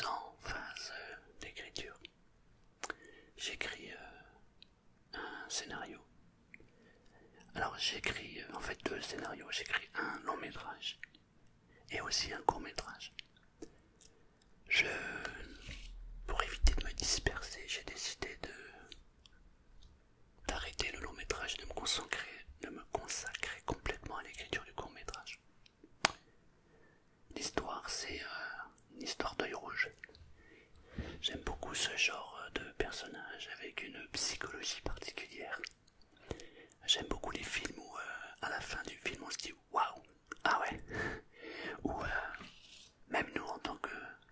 suis en phase d'écriture. J'écris un scénario. Alors j'écris en fait deux scénarios. J'écris un long métrage et aussi un court métrage. Pour éviter de me disperser, j'ai décidé d'arrêter le long métrage, de me consacrer complètement à l'écriture du court métrage. L'histoire, c'est une histoire d'œil rouge. J'aime beaucoup ce genre de personnage avec une psychologie particulière. J'aime beaucoup les films où à la fin du film on se dit waouh, ah ouais, ou même nous en tant que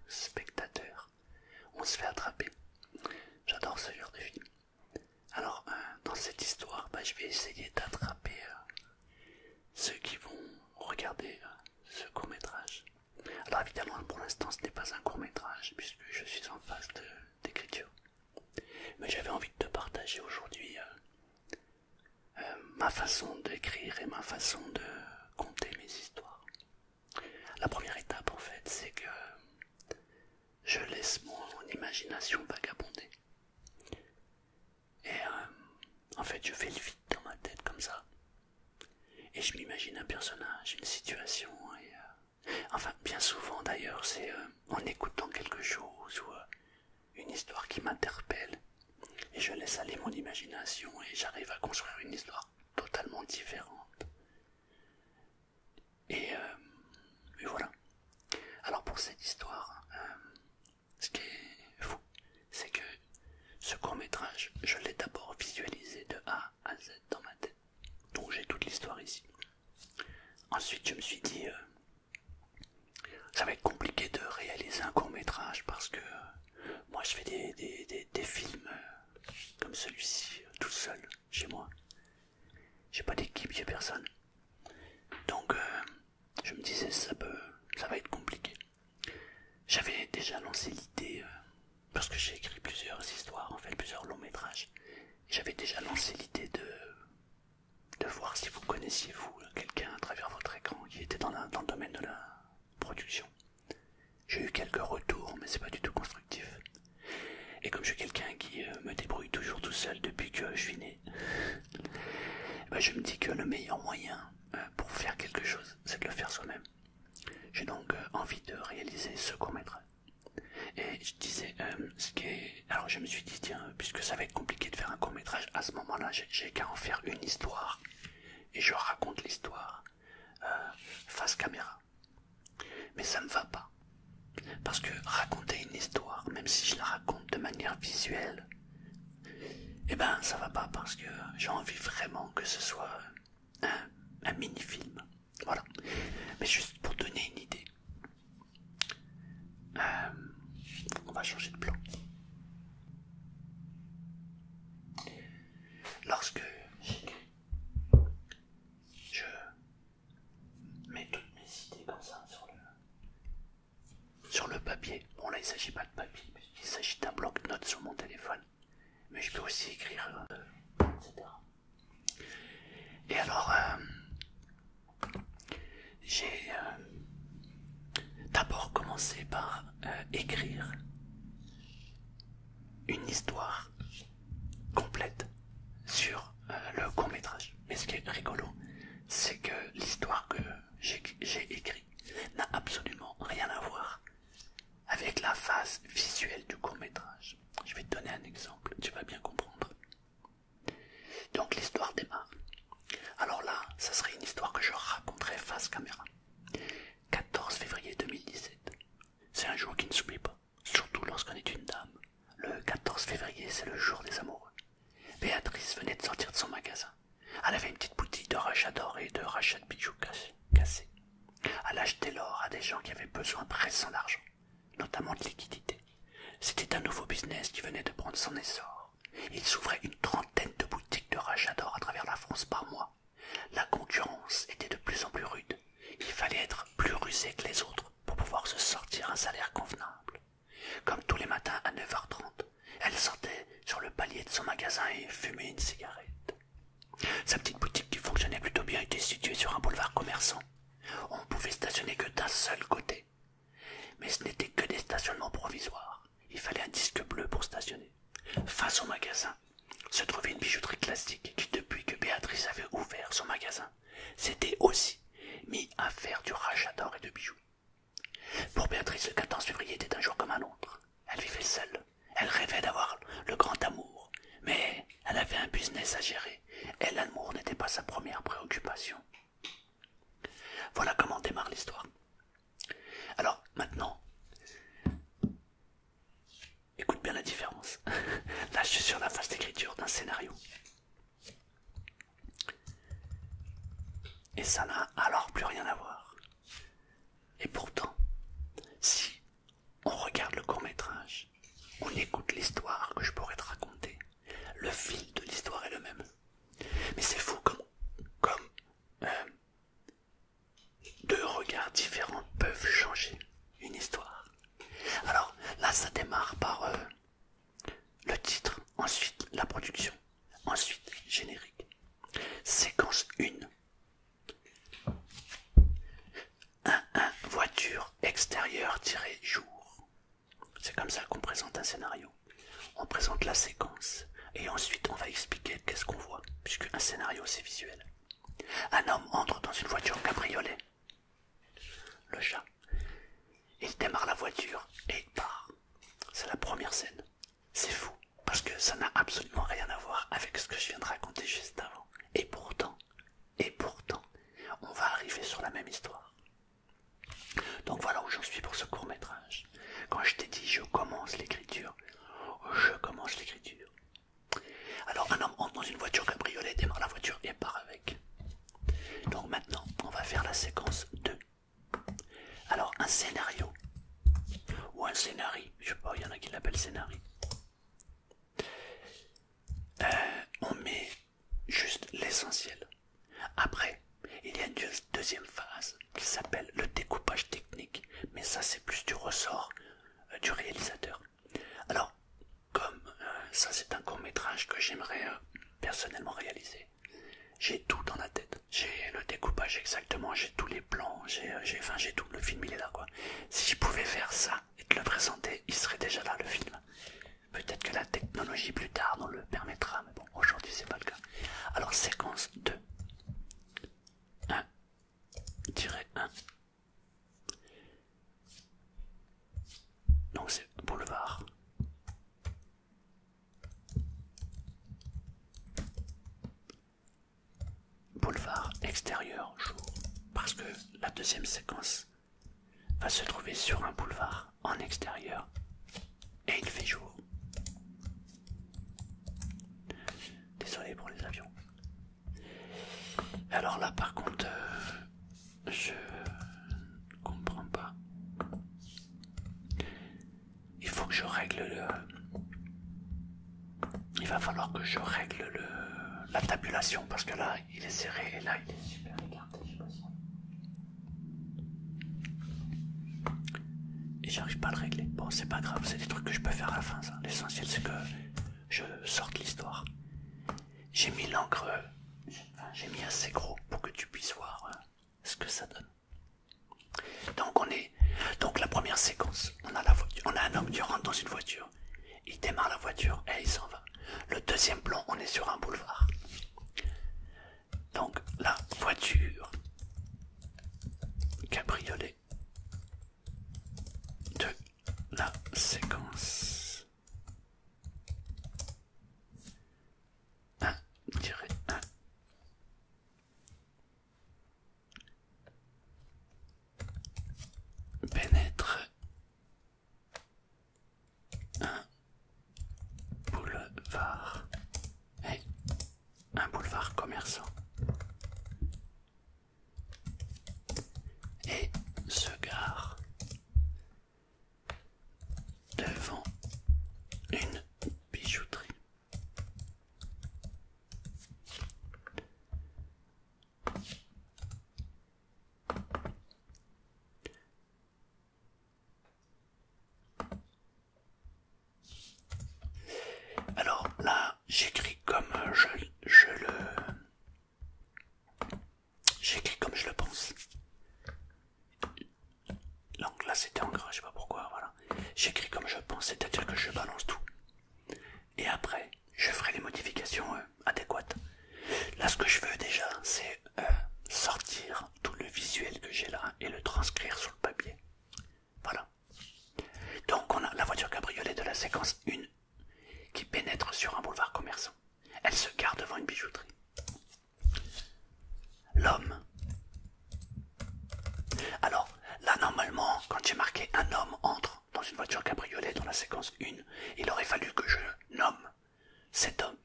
spectateurs, on se fait attraper. J'adore ce genre de film. Alors dans cette histoire, je vais essayer d'attraper ceux qui vont regarder ce court métrage. Alors évidemment pour l'instant ce n'est pas un court métrage puisque je suis en phase d'écriture. Mais j'avais envie de te partager aujourd'hui ma façon d'écrire et ma façon de conter mes histoires. La première étape en fait c'est que je laisse mon imagination vagabonder. Et en fait je fais le vide dans ma tête comme ça. Et je m'imagine un personnage, une situation et enfin bien souvent d'ailleurs c'est en écoutant quelque chose ou une histoire qui m'interpelle et je laisse aller mon imagination et j'arrive à construire une histoire totalement différente. Et voilà. Alors pour cette histoire, ce qui est fou, c'est que ce court métrage, je l'ai d'abord visualisé de A à Z dans ma tête. Donc j'ai toute l'histoire ici. Ensuite je me suis dit, ça va être compliqué de réaliser un court métrage parce que moi je fais des films comme celui-ci tout seul chez moi. J'ai pas d'équipe, j'ai personne. Donc je me disais ça va être compliqué. J'avais déjà lancé l'idée parce que j'ai écrit plusieurs histoires, en fait plusieurs longs métrages. J'avais déjà lancé l'idée de voir si vous connaissiez vous quelqu'un à travers votre écran qui était dans le domaine de la production. J'ai eu quelques retours mais c'est pas du tout constructif. Et comme je suis quelqu'un qui me débrouille toujours tout seul depuis que je suis né, je me dis que le meilleur moyen pour faire quelque chose, c'est de le faire soi-même. J'ai donc envie de réaliser ce court-métrage. Et je disais, alors je me suis dit, tiens, puisque ça va être compliqué de faire un court-métrage, à ce moment-là, j'ai qu'à en faire une histoire. Et je raconte l'histoire face caméra. Mais ça me va pas. Parce que raconter une histoire, même si je la raconte de manière visuelle, ça va pas parce que j'ai envie vraiment que ce soit un mini-film. Voilà. Mais juste pour donner une idée. On va changer de plan. Lorsque j'écris, je mets toutes mes idées comme ça sur le papier. Bon là il ne s'agit pas de papier, il s'agit d'un bloc-notes sur mon téléphone. Mais je peux aussi écrire, etc. Et alors, j'ai d'abord commencé par écrire une histoire complète sur le court-métrage. Mais ce qui est rigolo, c'est que l'histoire que j'ai écrite n'a absolument rien à voir avec la phase visuelle du court-métrage. Je vais te donner un exemple, tu vas bien comprendre. Donc l'histoire démarre. Alors là, ça serait une histoire que je raconterai face caméra. 14 février 2017. C'est un jour qui ne s'oublie pas, surtout lorsqu'on est une dame. Le 14 février, c'est le jour des amoureux. Béatrice venait de sortir de son magasin. Elle avait une petite boutique de rachat d'or et de rachat de bijoux cassés. Elle achetait l'or à des gens qui avaient besoin pressant d'argent, notamment de liquidité. C'était un nouveau business qui venait de prendre son essor. Il s'ouvrait une trentaine de boutiques de rachat d'or à travers la France par mois. La concurrence était de plus en plus rude. Il fallait être plus rusé que les autres pour pouvoir se sortir un salaire convenable. Comme tous les matins à 9h30, elle sortait sur le palier de son magasin et fumait une cigarette. Sa petite boutique qui fonctionnait plutôt bien était située sur un boulevard commerçant. On ne pouvait stationner que d'un seul côté. Mais ce n'était que des stationnements provisoires à son magasin se trouvait une bijouterie classique qui, depuis que Béatrice avait ouvert son magasin, s'était aussi mis à faire du rachat d'or et de bijoux. Pour Béatrice, le 14 février était un jour comme un autre. Elle vivait seule. Elle rêvait d'avoir le grand amour. Mais elle avait un business à gérer et l'amour n'était pas sa première préoccupation. Voilà comment démarre l'histoire. Alors maintenant, écoute bien la différence. Là, je suis sur la phase d'écriture d'un scénario. Et ça n'a alors plus rien à voir. Et pourtant, si on regarde le court-métrage, on écoute l'histoire que je pourrais te raconter, le fil de l'histoire est le même. Mais c'est fou comme deux regards différents peuvent changer une histoire. Alors là, ça démarre par le titre, ensuite la production, ensuite générique. Séquence 1. Voiture extérieure-jour. C'est comme ça qu'on présente un scénario. On présente la séquence et ensuite on va expliquer qu'est-ce qu'on voit, puisque un scénario c'est visuel. Un homme entre dans une voiture cabriolet. Le chat. Il démarre la voiture et il part. C'est la première scène. C'est fou, parce que ça n'a absolument rien à voir avec ce que je viens de raconter juste avant. Et pourtant, on va arriver sur la même histoire. Donc voilà où j'en suis pour ce court-métrage. Quand je t'ai dit je commence l'écriture. Alors un homme entre dans une voiture cabriolet, démarre la voiture et part avec. Donc maintenant, on va faire la séquence 2. Alors un scénario, ou un scénarii, je sais pas, il y en a qui l'appellent scénarii. On met juste l'essentiel. Après, il y a une deuxième phase qui s'appelle le découpage technique, mais ça c'est plus du ressort du réalisateur. Alors, comme ça c'est un court-métrage que j'aimerais personnellement réaliser, j'ai tout dans la tête. J'ai le découpage exactement, j'ai tous les plans, j'ai tout, le film il est là quoi. Si je pouvais faire ça et te le présenter, il serait déjà là le film. Peut-être que la technologie plus tard nous le permettra, mais bon, aujourd'hui c'est pas le cas. Alors séquence 2. 1-1. Donc c'est boulevard. Boulevard extérieur jour. Parce que la deuxième séquence va se trouver sur un boulevard en extérieur et il fait jour. Désolé pour les avions. Alors là par contre, je comprends pas. Il faut que je règle le... Il va falloir que je règle la tabulation parce que là il est serré et là il est super écarté. Et j'arrive pas à le régler. Bon c'est pas grave, c'est des trucs que je peux faire à la fin ça. L'essentiel c'est que je sorte l'histoire. J'ai mis l'encre, j'ai mis assez gros pour que tu puisses voir ce que ça donne. Donc la première séquence, on a un homme qui rentre dans une voiture, il démarre la voiture et il s'en va. Le deuxième plan, on est sur un boulevard. Donc la voiture cabriolet de la séquence 1-1 pénètre un boulevard et un boulevard commerçant et se gare devant une bijouterie. Alors là, j'écris comme j'écris comme je le pense. Donc là c'était en gras, je sais pas pourquoi, voilà. J'écris comme je pense, c'est-à-dire que je balance tout. Et après, séquence 1 qui pénètre sur un boulevard commerçant. Elle se gare devant une bijouterie. L'homme. Alors, là, normalement, quand j'ai marqué un homme entre dans une voiture cabriolet dans la séquence 1, il aurait fallu que je nomme cet homme.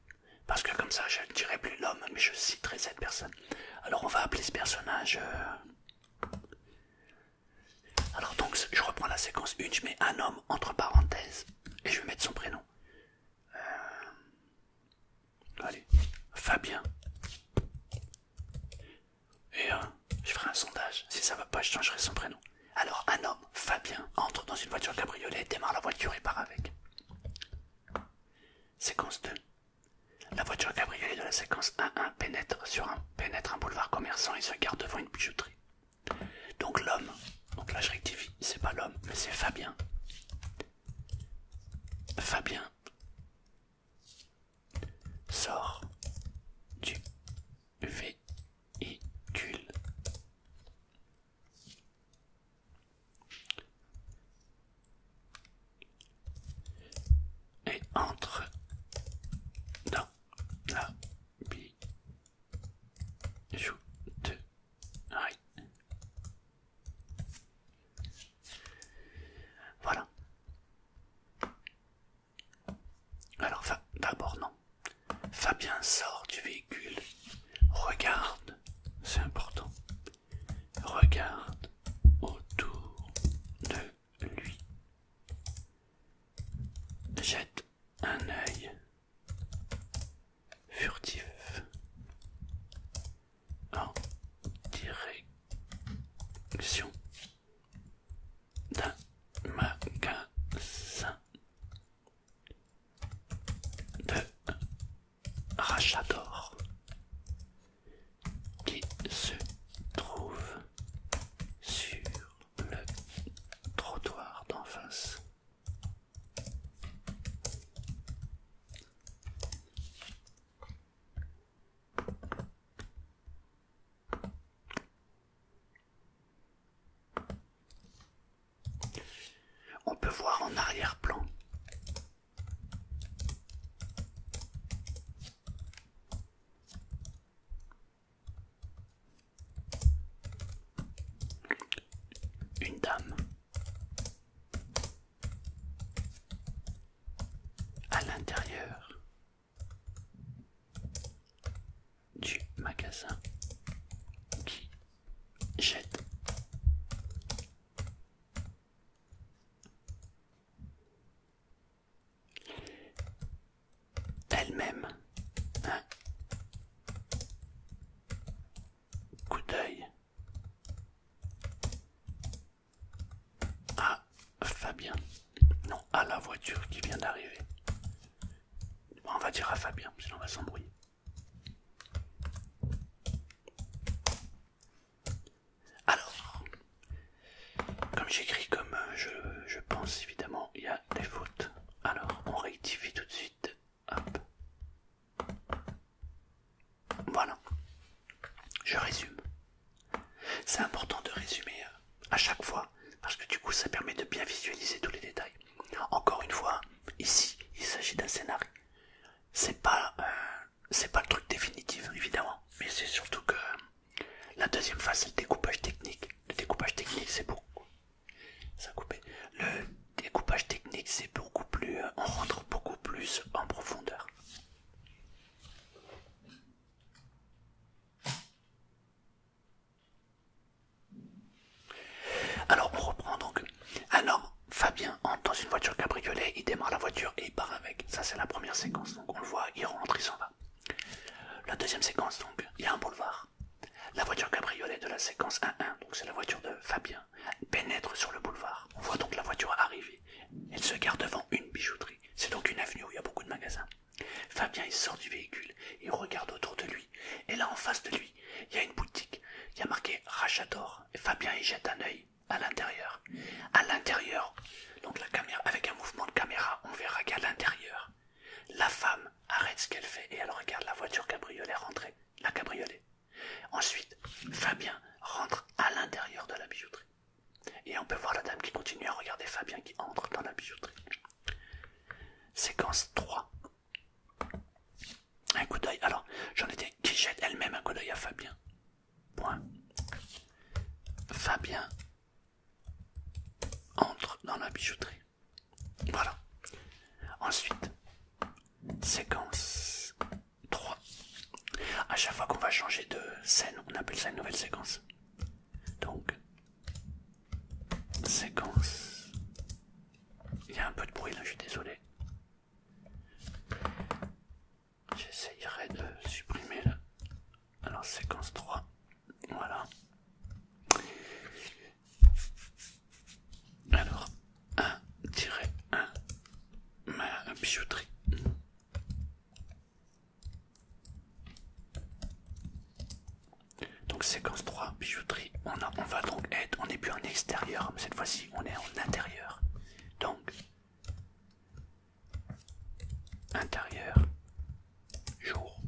Parce que comme ça, je ne dirais plus l'homme, mais je citerai cette personne. Alors, on va appeler ce personnage... Alors donc, je reprends la séquence 1, je mets un homme entre parenthèses, et je vais mettre son prénom. Allez, Fabien. Et je ferai un sondage. Si ça va pas, je changerai son prénom. Alors, un homme, Fabien, entre dans une voiture cabriolet, démarre la voiture et part avec. Séquence 2. La voiture cabriolet de la séquence 1.1 pénètre un boulevard commerçant et se gare devant une bijouterie. Donc l'homme, donc là je rectifie, c'est pas l'homme, mais c'est Fabien. Fabien sort du véhicule. Et entre dans la bijouterie. Voilà. Alors d'abord non. Fabien sort du véhicule, regarde, c'est important, regarde autour de lui, jette un œil furtif en direction d'un magasin de rachat d'or qui se trouve sur le trottoir d'en face. On peut voir en arrière-plan une dame à l'intérieur du magasin qui jette elle-même un coup d'œil à Fabien, non, à la voiture qui vient d'arriver. On va dire à Fabien, sinon on va s'embrouiller. Alors, comme j'écris comme je pense, évidemment, il y a des fautes. Alors, on rectifie tout de suite. Hop. Voilà. Je résume. C'est important de résumer à chaque fois, parce que du coup, ça permet de bien visualiser tous les détails. Encore une fois, ici, il s'agit d'un scénario. C'est pas le truc définitif, évidemment, mais c'est surtout que la deuxième phase, c'est le découpage technique. Le découpage technique, c'est beaucoup. Ça a coupé. Le découpage technique, c'est beaucoup plus. On rentre beaucoup plus en profondeur. Alors, on reprend donc. Un homme, Fabien, entre dans une voiture cabriolet, il démarre la voiture et il part avec. Ça, c'est la première séquence. Donc, on le voit, il rentre, il s'en va. La deuxième séquence, donc, il y a un boulevard. La voiture cabriolet de la séquence 1.1, donc c'est la voiture de Fabien, pénètre sur le boulevard. On voit donc la voiture arriver. Elle se gare devant une bijouterie. C'est donc une avenue où il y a beaucoup de magasins. Fabien, il sort du véhicule, il regarde autour de lui. Et là, en face de lui, il y a une boutique. Il y a marqué rachat d'or. Et Fabien, il jette un œil à l'intérieur. À l'intérieur, donc la caméra, avec un mouvement de caméra, on verra qu'à l'intérieur, la femme arrête ce qu'elle fait et elle regarde la voiture cabriolet rentrer. La cabriolet. Ensuite, Fabien rentre à l'intérieur de la bijouterie. Et on peut voir la dame qui continue à regarder Fabien qui entre dans la bijouterie. séquence 3. Un coup d'œil. Alors, j'en étais qui jette elle-même un coup d'œil à Fabien. Point. Fabien entre dans la bijouterie. Voilà. Ensuite, séquence 3. À chaque fois qu'on va changer de scène, on appelle ça une nouvelle séquence. Donc, séquence. Il y a un peu de bruit là, je suis désolé. J'essayerai de supprimer là. Alors, séquence 3. Voilà. Alors, 1-1, ma bijouterie. Donc séquence 3, bijouterie. On va donc être, on n'est plus en extérieur, mais cette fois-ci on est en intérieur. Donc, intérieur, jour.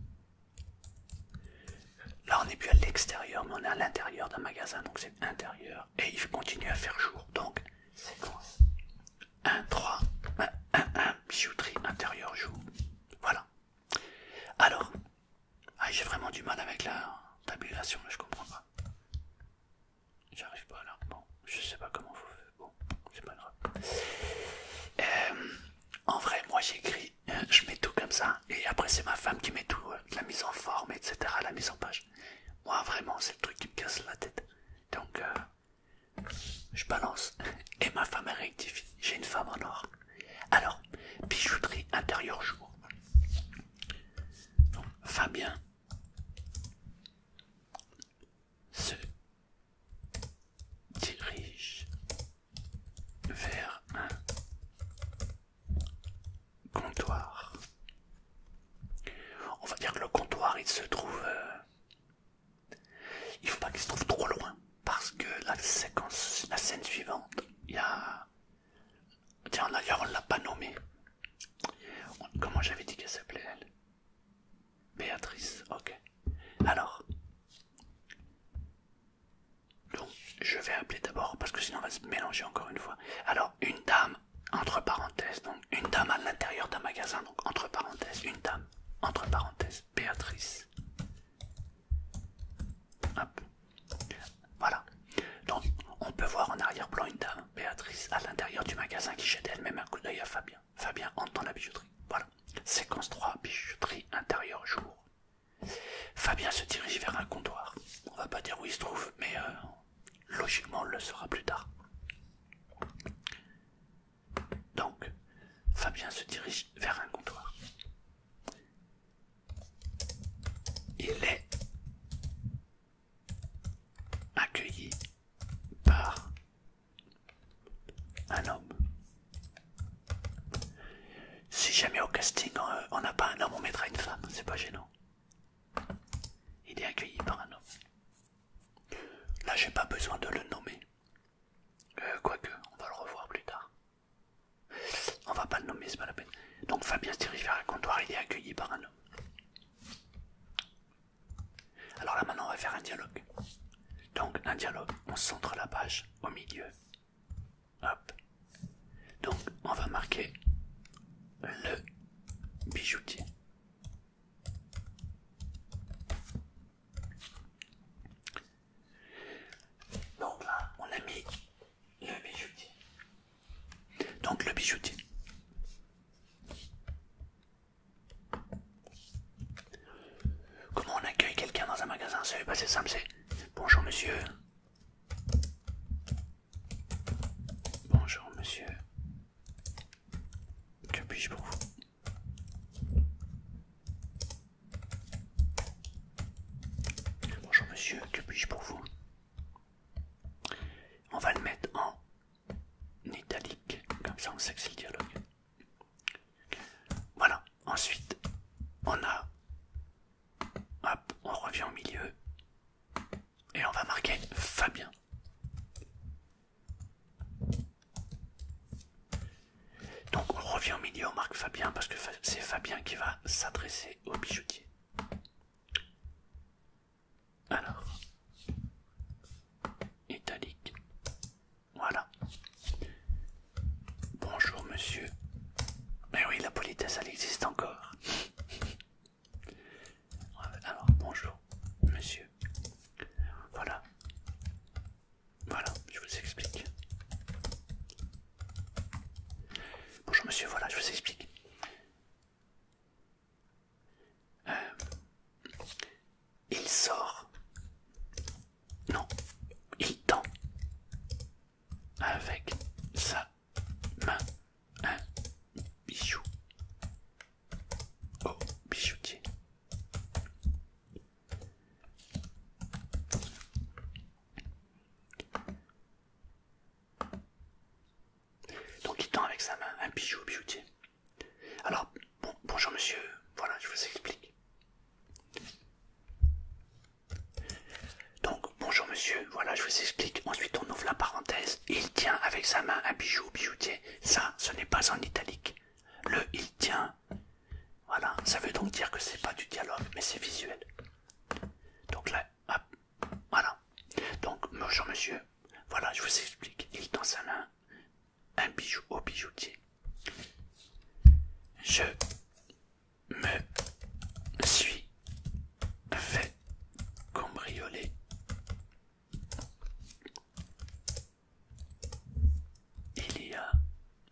Là on n'est plus à l'extérieur, mais on est à l'intérieur d'un magasin, donc c'est intérieur. Et il continue à faire jour. Donc, séquence 1-3, 1-1, bijouterie, intérieur, jour. Voilà. Alors, j'ai vraiment du mal avec la tabulation, là, je comprends pas. J'arrive pas là. Bon, je sais pas comment vous faites. Bon, c'est pas grave. En vrai, moi j'écris, je mets tout comme ça, et après c'est ma femme qui met tout, la mise en forme, etc., la mise en page. Moi vraiment, c'est le truc qui me casse la tête. Donc, je balance, et ma femme elle rectifie. J'ai une femme en or. Alors, bijouterie intérieur jour. Donc, Fabien se dirige vers un comptoir. On va dire que le comptoir il se trouve... il faut pas qu'il se trouve trop loin. Parce que la séquence, la scène suivante, il y a... Tiens, d'ailleurs on l'a pas nommée. Comment j'avais dit qu'elle s'appelait elle? Béatrice, ok. Alors... Donc, je vais appeler d'abord, parce que sinon on va se mélanger encore une fois. Alors, une dame, entre parenthèses, donc une dame à l'intérieur d'un magasin, donc entre parenthèses, une dame, entre parenthèses, Béatrice. Hop. Voilà. Donc, on peut voir en arrière-plan une dame, Béatrice, à l'intérieur du magasin qui jette elle-même un coup d'œil à Fabien. Fabien entre dans la bijouterie. Voilà. Séquence 3, bijouterie, intérieur, jour. Fabien se dirige vers un comptoir. On va pas dire où il se trouve, mais logiquement on le saura plus tard. Donc, Fabien se dirige vers un comptoir. Il est accueilli par un homme. Si jamais au casting on n'a pas un homme, on mettra une femme, c'est pas gênant. Il est accueilli par un homme. Là, j'ai pas besoin de le nommer. Quoique, on va le revoir plus tard. On va pas le nommer, c'est pas la peine. Donc Fabien se dirige vers un comptoir, il est accueilli par un homme. Alors là, maintenant, on va faire un dialogue. Donc, un dialogue, on centre la page au milieu. Hop. Donc, on va marquer le bijoutier. Donc là, on a mis le bijoutier. Donc le bijoutier. Comment on accueille quelqu'un dans un magasin? C'est simple, c'est bonjour monsieur. Bonjour monsieur. Que puis-je pour vous? Bonjour monsieur, que puis-je pour vous? On va le mettre en italique, comme ça on sait que c'est le dialogue. Voilà, ensuite on a, hop, on revient au milieu et on va marquer Fabien. Donc on revient au milieu, on marque Fabien parce que c'est Fabien qui va s'adresser au bijoutier. Alors, italique, voilà. Bonjour monsieur. Mais oui, monsieur, voilà, je vous explique. Il sort. Non, il tend avec sa main un bijou au bijoutier. Donc il tend avec sa main un bijou au bijoutier. Alors, bonjour monsieur, voilà, je vous explique. Donc, bonjour monsieur, voilà, je vous explique. Ensuite, on ouvre la parenthèse. Il tient avec sa main un bijou au bijoutier. Ça, ce n'est pas en italique. Le il tient, voilà, ça veut donc dire que c'est pas du dialogue, mais c'est visuel. Donc là, hop, voilà. Donc, bonjour monsieur, voilà, je vous explique. Il tend sa main un bijou au bijoutier. Je me suis fait cambrioler il y a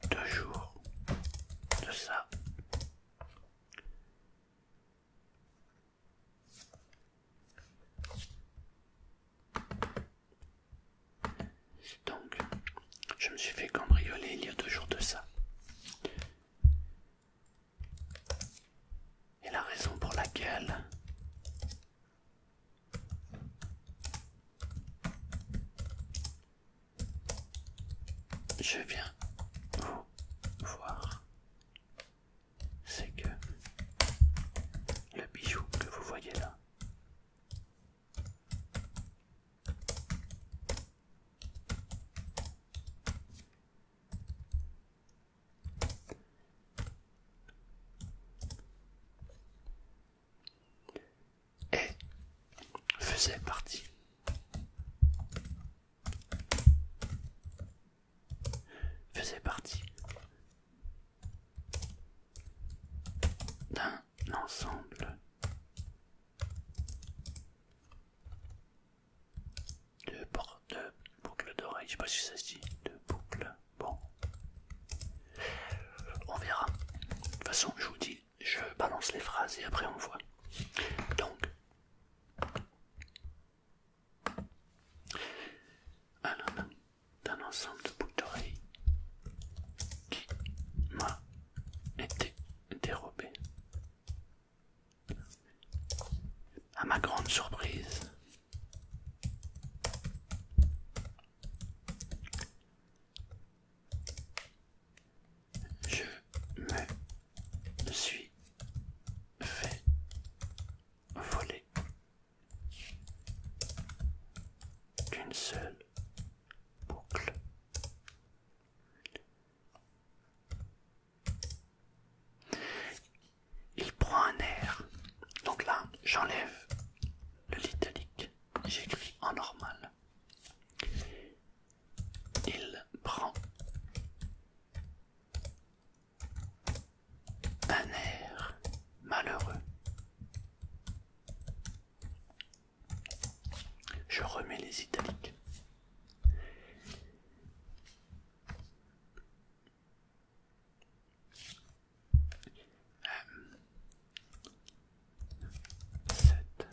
2 jours de ça. Donc, je me suis fait cambrioler il y a 2 jours de ça. Et la raison pour laquelle je viens vous voir, c'est que le bijou que vous voyez là faisait partie d'un ensemble de boucles d'oreilles, je sais pas si ça se dit, de boucles, bon, on verra. De toute façon, je vous dis, je balance les phrases et après on voit. Donc, d'un ensemble de boucles d'oreilles qui m'a été dérobé. À ma grande surprise, je me suis fait voler d'une seule boucle. Il prend un air. Donc là, j'enlève l'italique. J'écris en normal. Il prend un air malheureux. Je remets les italiques. Cette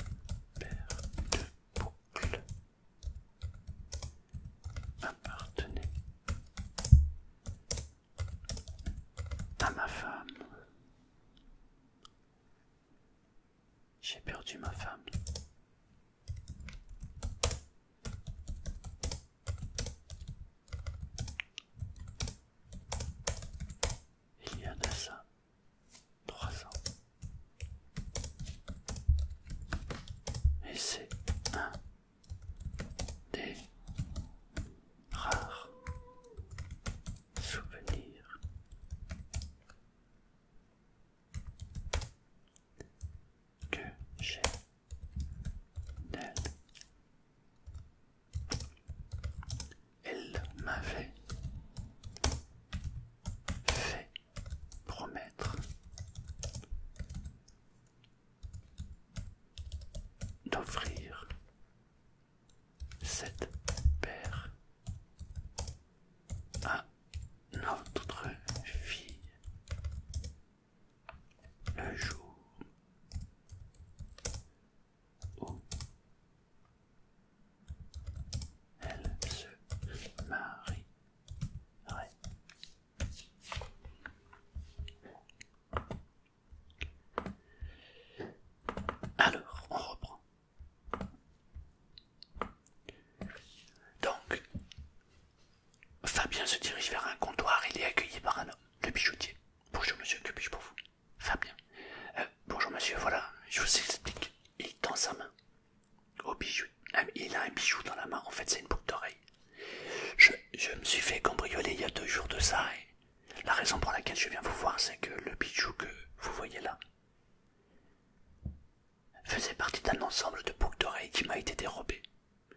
paire de boucles appartenait à ma femme. J'ai perdu ma femme. Il y a de ça 3 ans. Et c'est un des rares souvenirs que j'ai d'elle. Elle m'avait fait promettre d'offrir cette paire à notre fille dirige vers un comptoir, il est accueilli par un homme, le bijoutier. Bonjour monsieur, que puis-je pour vous? Fabien. Bonjour monsieur, voilà, je vous explique. Il tend sa main au bijou. Il a un bijou dans la main, en fait c'est une boucle d'oreille. Je me suis fait cambrioler il y a 2 jours de ça et la raison pour laquelle je viens vous voir, c'est que le bijou que vous voyez là faisait partie d'un ensemble de boucles d'oreilles qui m'a été dérobé.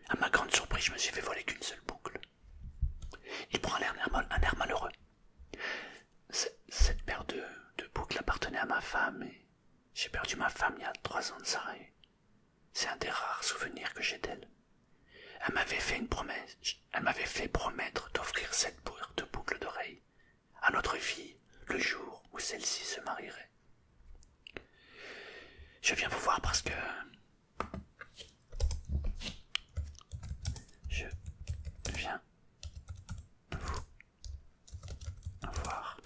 À ma grande surprise, je me suis fait voler qu'une seule boucle. Il prend un air malheureux. Cette paire de boucles appartenait à ma femme et j'ai perdu ma femme il y a 3 ans de ça et c'est un des rares souvenirs que j'ai d'elle. Elle m'avait fait une promesse, elle m'avait fait promettre d'offrir cette paire de boucles d'oreilles à notre fille le jour où celle-ci se marierait. Je viens vous voir parce que je viens vous voir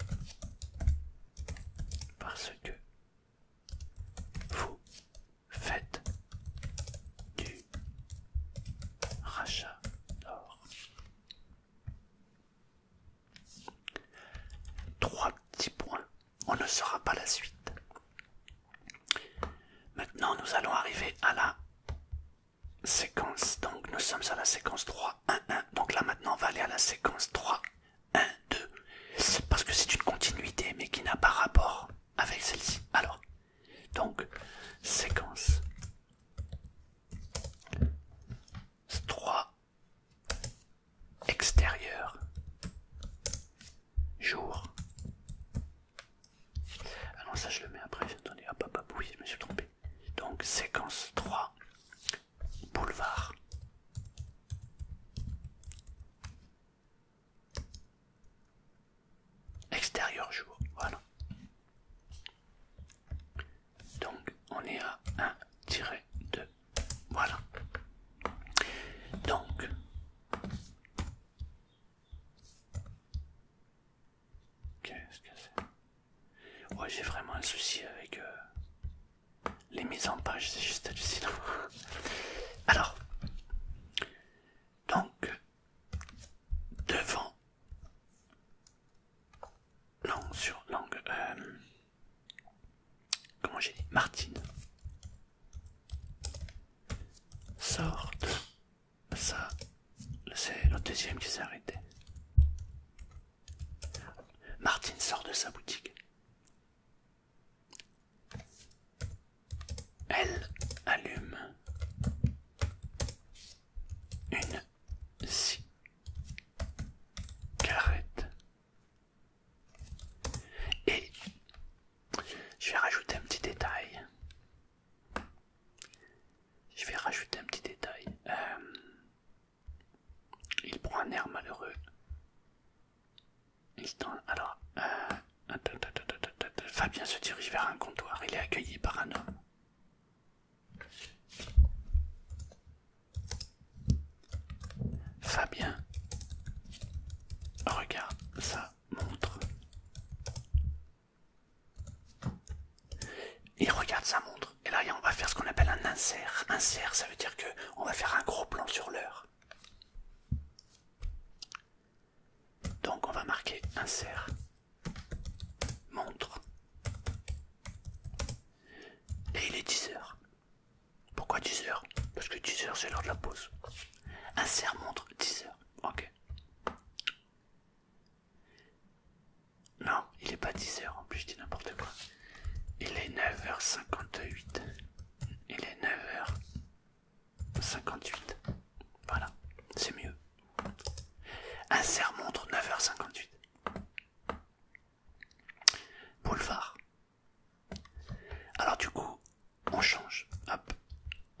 parce que vous faites du rachat d'or. 3 petits points, on ne saura pas la suite. Maintenant nous allons arriver à la séquence, donc nous sommes à la séquence 3, 1, 1, donc là maintenant on va aller à la séquence 3, 1, 2, parce que c'est une continuité mais qui n'a pas rapport avec celle-ci. Alors, donc, séquence 3, extérieur, jour. Ah non, ça je le mets après, attendez, hop, oui, je me suis trompé. Donc, séquence 3, boulevard. Extérieur jour, voilà. Donc on est à 1-2, voilà. Donc qu'est-ce que c'est? Ouais, j'ai vraiment un souci avec les mises en page, c'est juste hallucinant. Alors, donc, devant, non, sur langue, comment j'ai dit, Martine sort de ça, c'est le deuxième qui s'est arrêté. Martine sort de sa boutique. Elle allume une cigarette et je vais rajouter un petit détail. Il prend un air malheureux. Alors, Fabien se dirige vers un comptoir. Il est accueilli par un homme. Fabien regarde sa montre. Il regarde sa montre. Et là, on va faire ce qu'on appelle un insert. Insert, ça veut dire que on va faire un gros plan sur l'heure. Donc on va marquer insert. Montre. Et il est 10h. Pourquoi 10h? Parce que 10h c'est l'heure de la pause. Insert montre 10h. Ok. Non, il est pas 10h en plus, je dis n'importe quoi. Il est 9h58. Il est 9h58. Voilà, c'est mieux. Insert montre 9h58. Boulevard. Alors du coup, on change. Hop.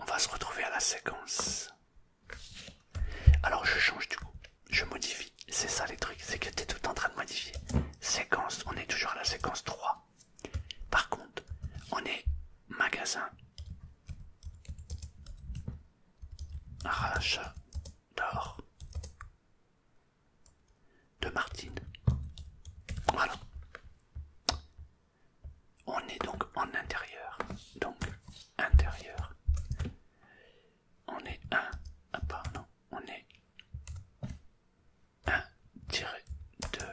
On va se retrouver à la séquence. Alors je change du coup. Je modifie. C'est ça les trucs. C'est que tu es tout en train de modifier. Séquence. On est toujours à la séquence 3. Par contre, on est magasin. Rachat d'or. De Martine. Voilà. On est donc en intérieur. Donc, intérieur. On est 1. Ah pardon. On est 1-2.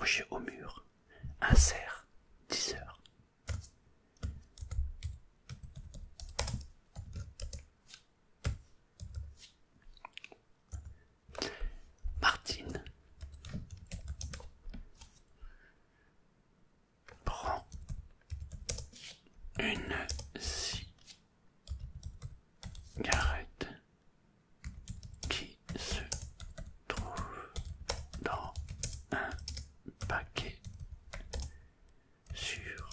accroché au mur. Insert 10 heures. Martine prend une cigarette qui se trouve dans un paquet sur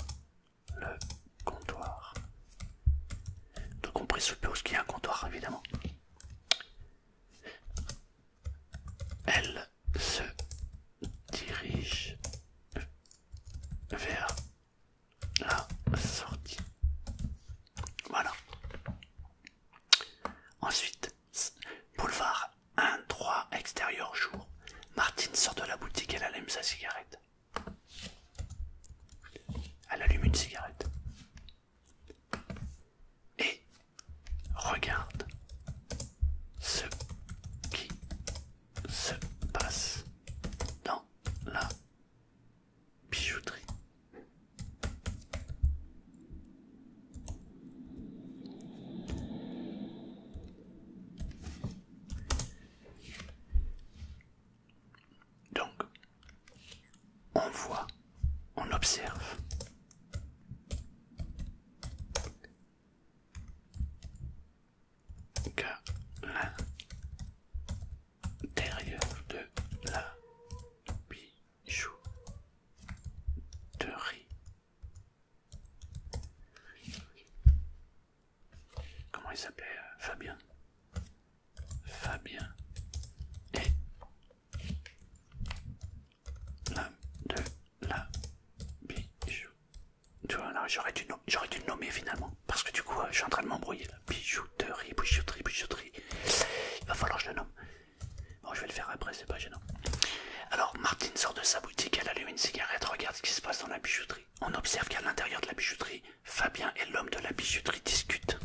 le comptoir. Donc on présuppose qu'il y a un comptoir évidemment. Elle se dirige vers la sortie. Voilà. Ensuite, boulevard 1-3 extérieur jour. Martine sort de la boutique, elle allume sa cigarette. Elle allume une cigarette. Et regarde ce qui se passe dans la bijouterie. Donc, on voit, on observe que l'intérieur de la bijouterie, comment il s'appelait, Fabien et de la bijou. Tu vois, là, j'aurais dû le nommer finalement, parce que du coup, je suis en train de m'embrouiller là. Bijouterie. Il va falloir que je le nomme. Bon, je vais le faire après, c'est pas gênant. Alors, Martine sort de sa boutique, elle allume une cigarette, regarde ce qui se passe dans la bijouterie. On observe qu'à l'intérieur de la bijouterie, Fabien et l'homme de la bijouterie discutent.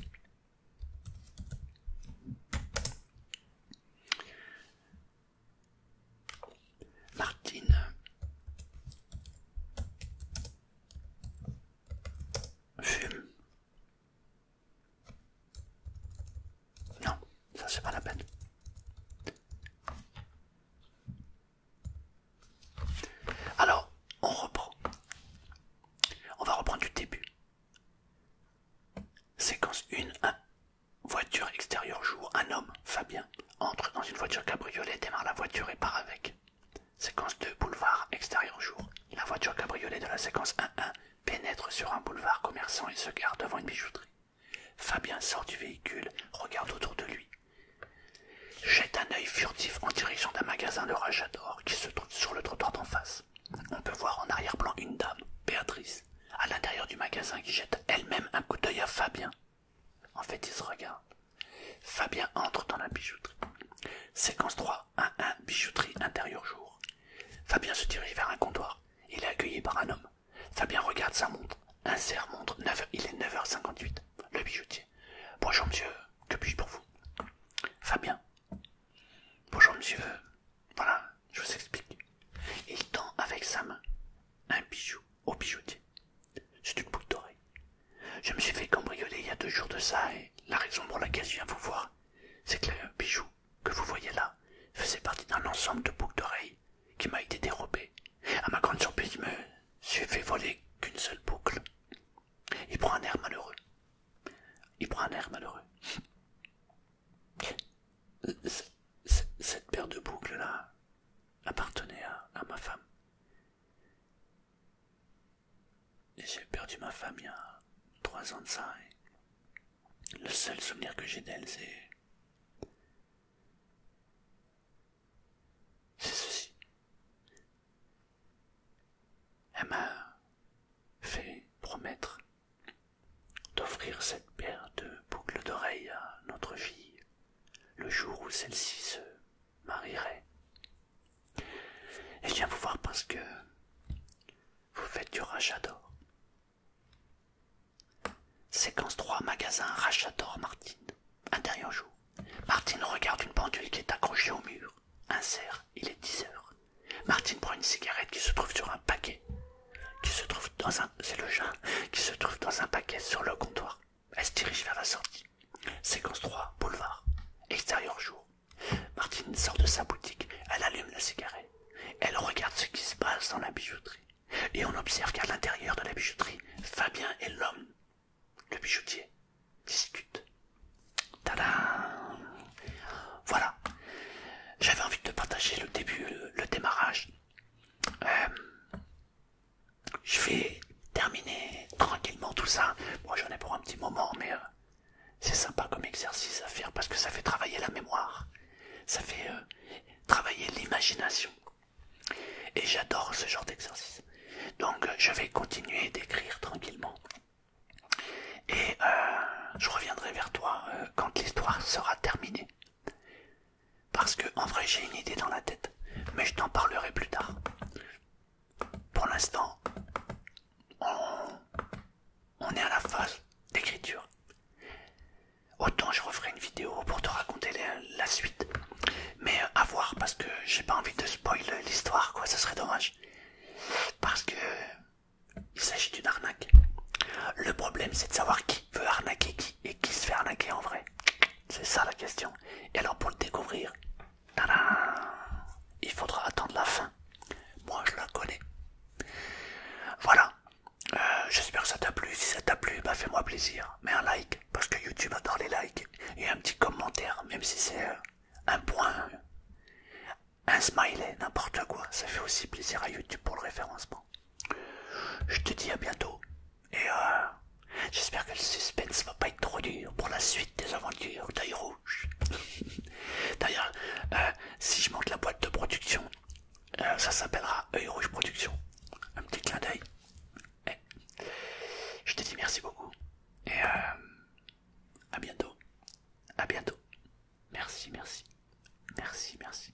Martine fume. Non, ça c'est pas la peine. Alors, on reprend. On va reprendre du début. Séquence 1, voiture extérieure jour. Un homme, Fabien, entre dans une voiture cabriolet, démarre la voiture et part avec. Séquence 2, boulevard extérieur jour. La voiture cabriolet de la séquence 1-1 pénètre sur un boulevard commerçant et se gare devant une bijouterie. Fabien sort du véhicule, regarde autour de lui. Jette un œil furtif en direction d'un magasin de rajador qui se trouve sur le trottoir d'en face. On peut voir en arrière-plan une dame, Béatrice, à l'intérieur du magasin qui jette elle-même un coup d'œil à Fabien. En fait, ils se regardent. Fabien entre dans la bijouterie. Séquence 3, 1-1, bijouterie intérieur jour. Fabien se dirige vers un comptoir. Il est accueilli par un homme. Fabien regarde sa montre. Insert montre, il est 9h58. Le bijoutier. Bonjour monsieur, que puis-je pour vous? Fabien. Bonjour monsieur, voilà, je vous explique. Il tend avec sa main un bijou au bijoutier. C'est une boucle d'oreille. Je me suis fait cambrioler il y a 2 jours de ça et la raison pour laquelle je viens vous voir, c'est que le bijou que vous voyez là faisait partie d'un ensemble de boucles d'oreilles qui m'a été dérobé. À ma grande surprise, je me suis fait voler qu'une seule boucle. Il prend un air malheureux. Cette paire de boucles là appartenait à ma femme. Et j'ai perdu ma femme il y a 3 ans de ça. Et le seul souvenir que j'ai d'elle, c'est ceci. Elle m'a fait promettre d'offrir cette paire de boucles d'oreilles à notre fille le jour où celle-ci se marierait. Et je viens vous voir parce que vous faites du rachat d'or. Séquence 3, magasin rachat d'or Martine. Intérieur jour. Martine regarde une pendule qui est accrochée au mur. Insert, il est 10 heures. Martine prend une cigarette qui se trouve sur c'est le chat qui se trouve dans un paquet sur le comptoir. Elle se dirige vers la sortie. Séquence 3, boulevard. Extérieur jour. Martine sort de sa boutique, elle allume la cigarette. Elle regarde ce qui se passe dans la bijouterie. Et on observe qu'à l'intérieur de la bijouterie, Fabien et l'homme, le bijoutier, discutent. Tadam! Voilà. J'avais envie de partager le début, le démarrage. Je vais terminer tranquillement tout ça. Moi j'en ai pour un petit moment, mais c'est sympa comme exercice à faire parce que ça fait travailler la mémoire. Ça fait travailler l'imagination. Et j'adore ce genre d'exercice. Donc je vais continuer d'écrire tranquillement. Et je reviendrai vers toi quand l'histoire sera terminée. Parce que en vrai j'ai une idée dans la tête. Mais je t'en parlerai plus tard. Pour l'instant, on est à la phase d'écriture. Autant je referai une vidéo pour te raconter la suite. Mais à voir parce que j'ai pas envie de spoiler l'histoire, quoi, ça serait dommage. Parce que il s'agit d'une arnaque. Le problème c'est de savoir qui veut arnaquer qui et qui se fait arnaquer en vrai. C'est ça la question. Et alors pour le découvrir, il faudra attendre la fin. Moi je la connais. Voilà. J'espère que ça t'a plu. Si ça t'a plu, bah fais-moi plaisir. Mets un like, parce que YouTube adore les likes. Et un petit commentaire, même si c'est un point, un smiley, n'importe quoi. Ça fait aussi plaisir à YouTube pour le référencement. Je te dis à bientôt. Et j'espère que le suspense va pas être trop dur pour la suite des aventures d'Œil Rouge. D'ailleurs, si je monte la boîte de production, ça s'appellera Œil Rouge Production. Un petit clin d'œil. Je te dis merci beaucoup. Et à bientôt. À bientôt. Merci, merci. Merci, merci.